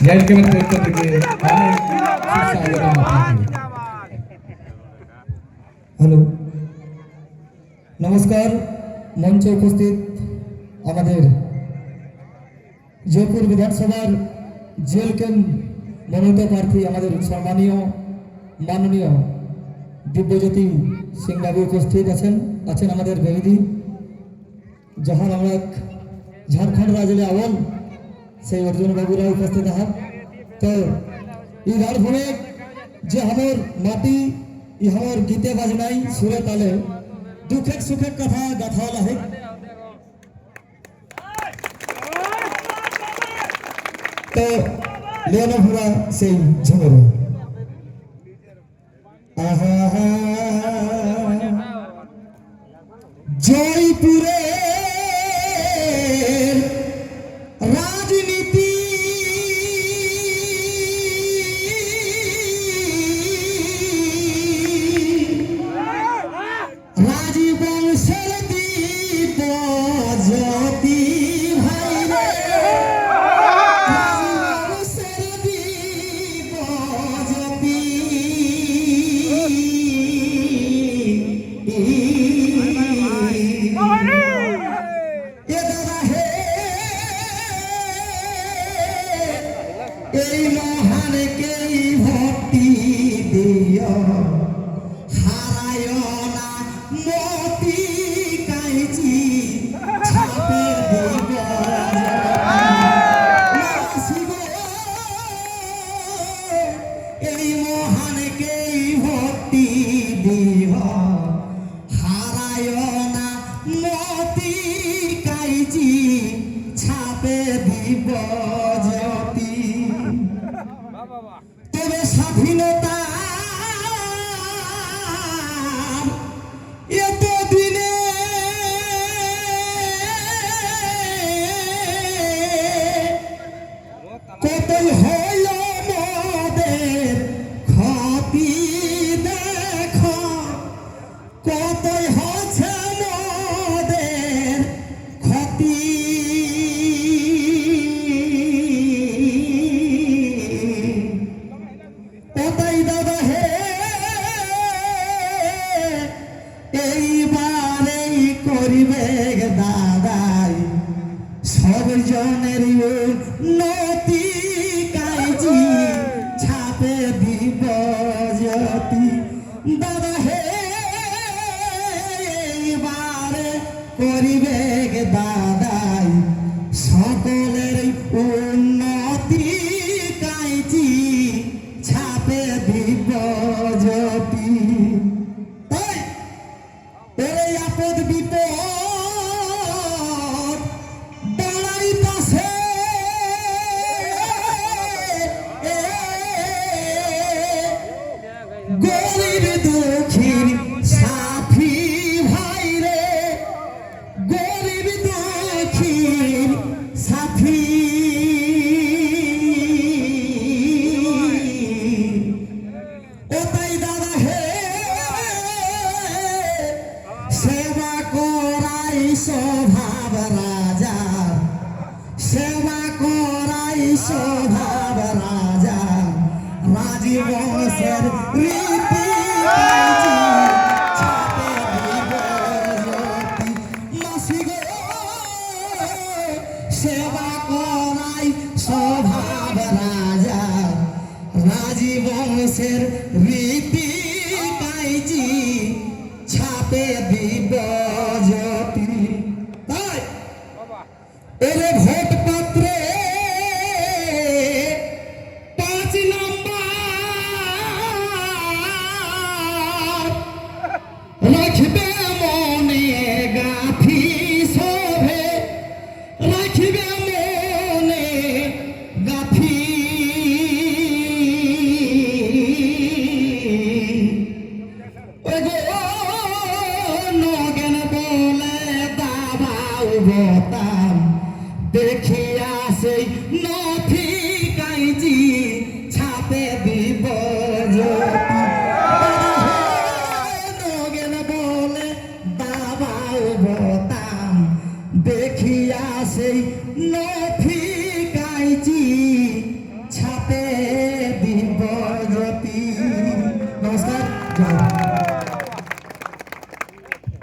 জেলকেমের পক্ষ থেকে অনেক সুস্বাগতম আপনাকে। হ্যালো, নমস্কার। মঞ্চে উপস্থিত আমাদের জয়পুর বিধানসভার জেল ক্যাম্প মনোনীত প্রার্থী আমাদের সম্মানীয় মাননীয় দিব্যজ্যোতি সিং বাবু উপস্থিত আছেন আমাদের বেবিদি जहाँ আমরা झारखंड राज्य आवल से अर्जुन बाबूरा उपस्थित है। तो इधर भूमि जे हमार माटी हमार गीते बजनाई सुरे ताले दुखे सुखे कथा गाथा है। तो लेना हुआ से झुमरो जयपुरे राजनीति राजवंशेर दीप ज्योति भाई रे राजवंशेर दीप ज्योति এই মহানকে ভক্তি দিও হারায় না মতি কাইছি ছাপে দিব এই মহানকে ভক্তি দিও হারায় না মতি কাইছি ছাপে দিব তবে স্বাধীনতা এতদিনে কতই হইল মোদের ক্ষতি দেখো কতই হচ্ছে মোদের ক্ষতি এইবারেই করিবে দাদাই সব জনের উন্নতি কাইজি ছাপে দিব জ্যোতি দাদা হে এইবারে করিবে দাদাই সকলের উন্নতি কাইজি ছাপে দিব জ্যোতি আপদ বিপদ দাঁড়াইতাছে গরিব দুঃখীর সাথী ভাই রে গরিব দুঃখীর সাথী ওটাই দাদা হে সেবা করাই স্বভাব রাজা সেবা করাই স্বভাব রাজা রাজবংশের রীতি ছাপে দিব জ্যোতি মাসি গো সেবা করাই স্বভাব রাজা রাজবংশের রীতি পাইছি ছাপে দিব জ্যোতি তাই এরে ভোট পত্রে 5 নম্বর রাখবে মনে গাথি শোভে রাখবে মনে গাথি নগেন বলে দাবাও বতাম দেখিয়া সেই নথি কাইজি ছাপে দিব জ্যোতি নগেন বলে দাবাও বতাম দেখিয়া সেই নথি কাইজি জয়